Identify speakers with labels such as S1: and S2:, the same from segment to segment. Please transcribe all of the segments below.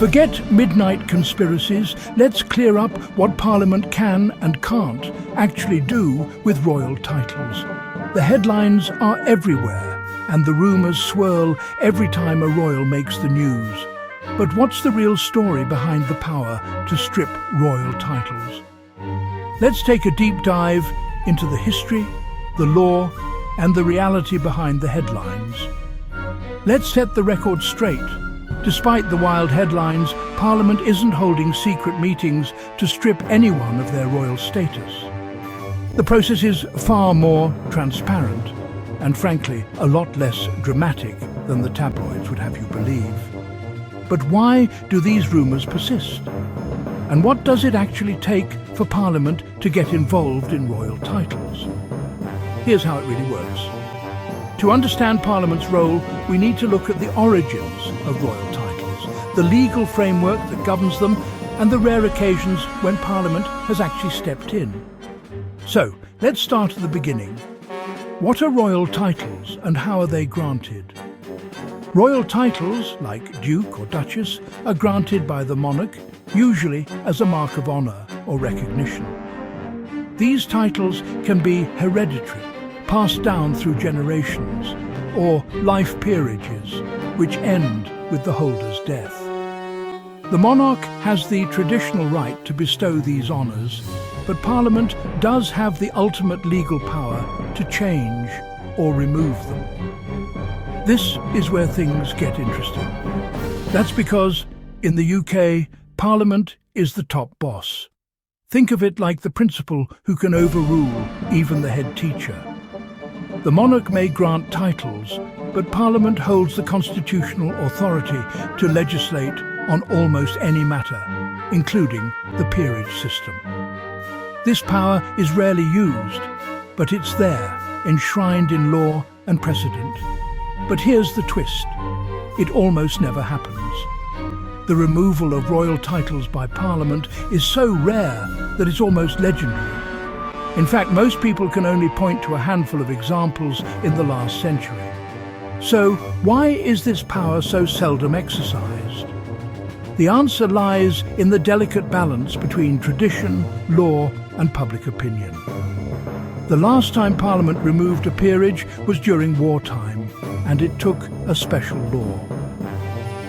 S1: Forget midnight conspiracies. Let's clear up what Parliament can and can't actually do with royal titles. The headlines are everywhere, and the rumours swirl every time a royal makes the news. But what's the real story behind the power to strip royal titles? Let's take a deep dive into the history, the law, and the reality behind the headlines. Let's set the record straight. Despite the wild headlines, Parliament isn't holding secret meetings to strip anyone of their royal status. The process is far more transparent and, frankly, a lot less dramatic than the tabloids would have you believe. But why do these rumours persist? And what does it actually take for Parliament to get involved in royal titles? Here's how it really works. To understand Parliament's role, we need to look at the origins of royal titles, the legal framework that governs them, and the rare occasions when Parliament has actually stepped in. So, let's start at the beginning. What are royal titles and how are they granted? Royal titles, like Duke or Duchess, are granted by the monarch, usually as a mark of honour or recognition. These titles can be hereditary, passed down through generations, or life peerages, which end with the holder's death. The monarch has the traditional right to bestow these honours, but Parliament does have the ultimate legal power to change or remove them. This is where things get interesting. That's because, in the UK, Parliament is the top boss. Think of it like the principal who can overrule even the head teacher. The monarch may grant titles, but Parliament holds the constitutional authority to legislate on almost any matter, including the peerage system. This power is rarely used, but it's there, enshrined in law and precedent. But here's the twist. It almost never happens. The removal of royal titles by Parliament is so rare that it's almost legendary. In fact, most people can only point to a handful of examples in the last century. So, why is this power so seldom exercised? The answer lies in the delicate balance between tradition, law, and public opinion. The last time Parliament removed a peerage was during wartime, and it took a special law.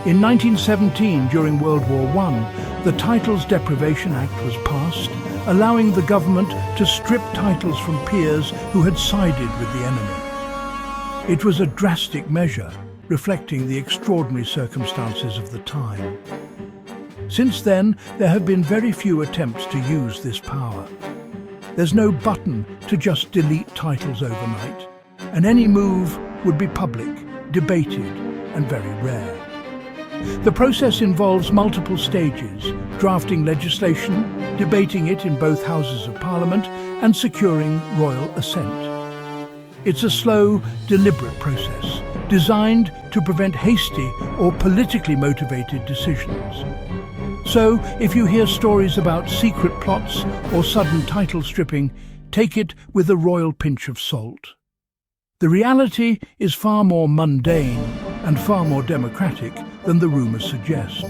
S1: In 1917, during World War I, the Titles Deprivation Act was passed, allowing the government to strip titles from peers who had sided with the enemy. It was a drastic measure, reflecting the extraordinary circumstances of the time. Since then, there have been very few attempts to use this power. There's no button to just delete titles overnight, and any move would be public, debated, and very rare. The process involves multiple stages: drafting legislation, debating it in both houses of Parliament, and securing royal assent. It's a slow, deliberate process, designed to prevent hasty or politically motivated decisions. So, if you hear stories about secret plots or sudden title stripping, take it with a royal pinch of salt. The reality is far more mundane and far more democratic than the rumours suggest.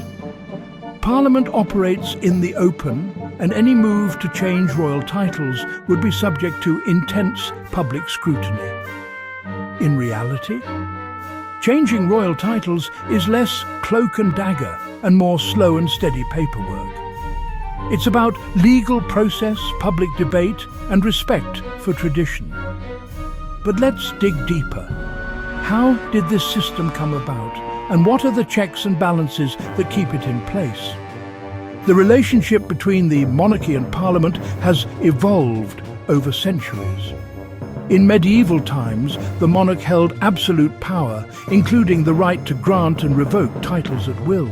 S1: Parliament operates in the open, and any move to change royal titles would be subject to intense public scrutiny. In reality, changing royal titles is less cloak and dagger and more slow and steady paperwork. It's about legal process, public debate, and respect for tradition. But let's dig deeper. How did this system come about, and what are the checks and balances that keep it in place? The relationship between the monarchy and Parliament has evolved over centuries. In medieval times, the monarch held absolute power, including the right to grant and revoke titles at will.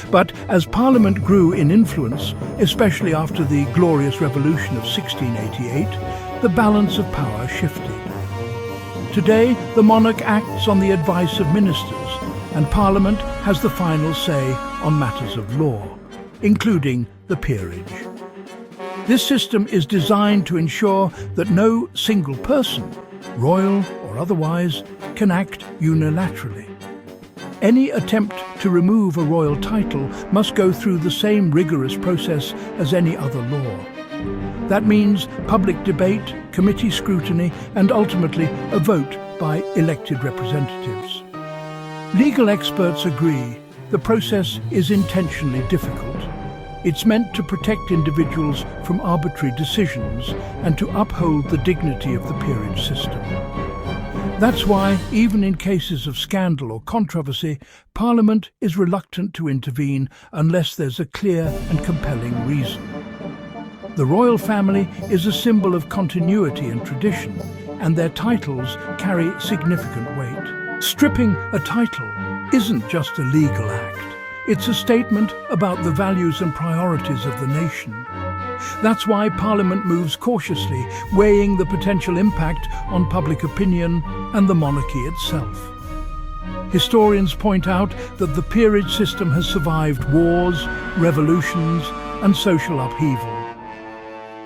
S1: But as Parliament grew in influence, especially after the Glorious Revolution of 1688, the balance of power shifted. Today, the monarch acts on the advice of ministers, and Parliament has the final say on matters of law, including the peerage. This system is designed to ensure that no single person, royal or otherwise, can act unilaterally. Any attempt to remove a royal title must go through the same rigorous process as any other law. That means public debate, committee scrutiny, and ultimately a vote by elected representatives. Legal experts agree the process is intentionally difficult. It's meant to protect individuals from arbitrary decisions and to uphold the dignity of the peerage system. That's why, even in cases of scandal or controversy, Parliament is reluctant to intervene unless there's a clear and compelling reason. The royal family is a symbol of continuity and tradition, and their titles carry significant weight. Stripping a title isn't just a legal act. It's a statement about the values and priorities of the nation. That's why Parliament moves cautiously, weighing the potential impact on public opinion and the monarchy itself. Historians point out that the peerage system has survived wars, revolutions, and social upheaval.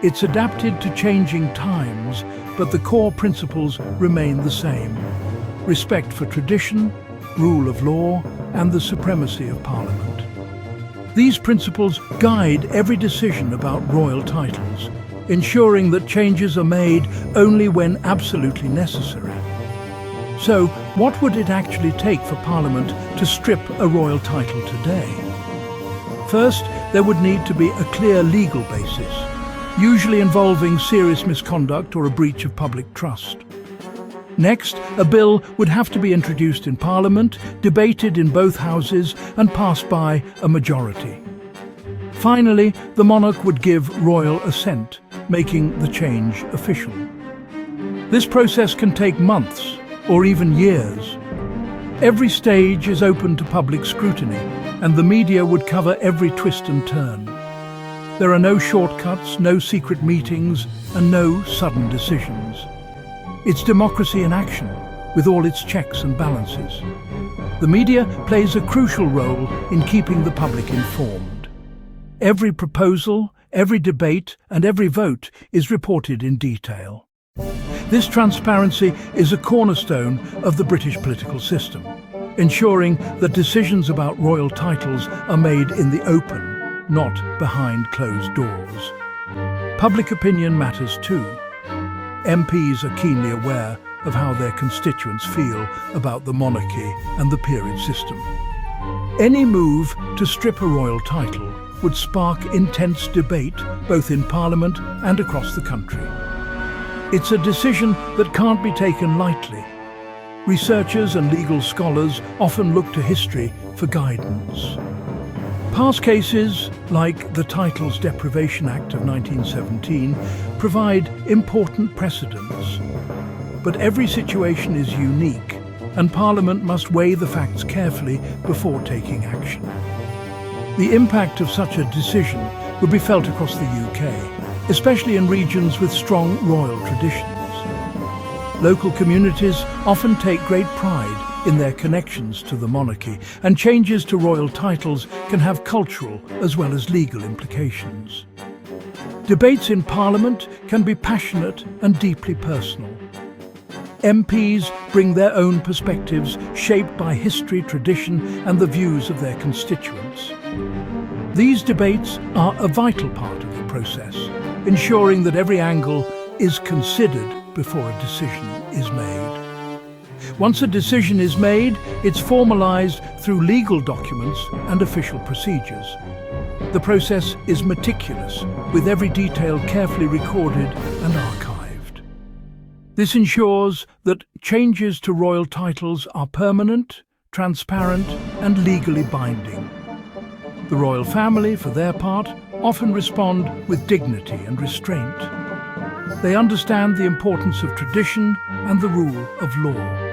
S1: It's adapted to changing times, but the core principles remain the same: respect for tradition, rule of law, and the supremacy of Parliament. These principles guide every decision about royal titles, ensuring that changes are made only when absolutely necessary. So, what would it actually take for Parliament to strip a royal title today? First, there would need to be a clear legal basis, usually involving serious misconduct or a breach of public trust. Next, a bill would have to be introduced in Parliament, debated in both houses, and passed by a majority. Finally, the monarch would give royal assent, making the change official. This process can take months or even years. Every stage is open to public scrutiny, and the media would cover every twist and turn. There are no shortcuts, no secret meetings, and no sudden decisions. It's democracy in action, with all its checks and balances. The media plays a crucial role in keeping the public informed. Every proposal, every debate, and every vote is reported in detail. This transparency is a cornerstone of the British political system, ensuring that decisions about royal titles are made in the open, not behind closed doors. Public opinion matters too. MPs are keenly aware of how their constituents feel about the monarchy and the peerage system. Any move to strip a royal title would spark intense debate both in Parliament and across the country. It's a decision that can't be taken lightly. Researchers and legal scholars often look to history for guidance. Past cases, like the Titles Deprivation Act of 1917, provide important precedents. But every situation is unique, and Parliament must weigh the facts carefully before taking action. The impact of such a decision would be felt across the UK, especially in regions with strong royal traditions. Local communities often take great pride in their connections to the monarchy, and changes to royal titles can have cultural as well as legal implications. Debates in Parliament can be passionate and deeply personal. MPs bring their own perspectives shaped by history, tradition, and the views of their constituents. These debates are a vital part of the process, ensuring that every angle is considered before a decision is made. Once a decision is made, it's formalized through legal documents and official procedures. The process is meticulous, with every detail carefully recorded and archived. This ensures that changes to royal titles are permanent, transparent, and legally binding. The royal family, for their part, often respond with dignity and restraint. They understand the importance of tradition and the rule of law,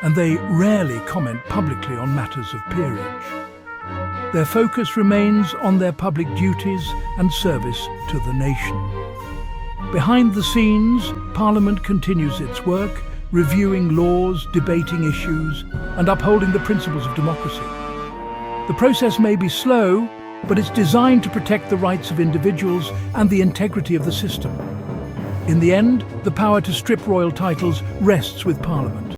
S1: and they rarely comment publicly on matters of peerage. Their focus remains on their public duties and service to the nation. Behind the scenes, Parliament continues its work, reviewing laws, debating issues, and upholding the principles of democracy. The process may be slow, but it's designed to protect the rights of individuals and the integrity of the system. In the end, the power to strip royal titles rests with Parliament,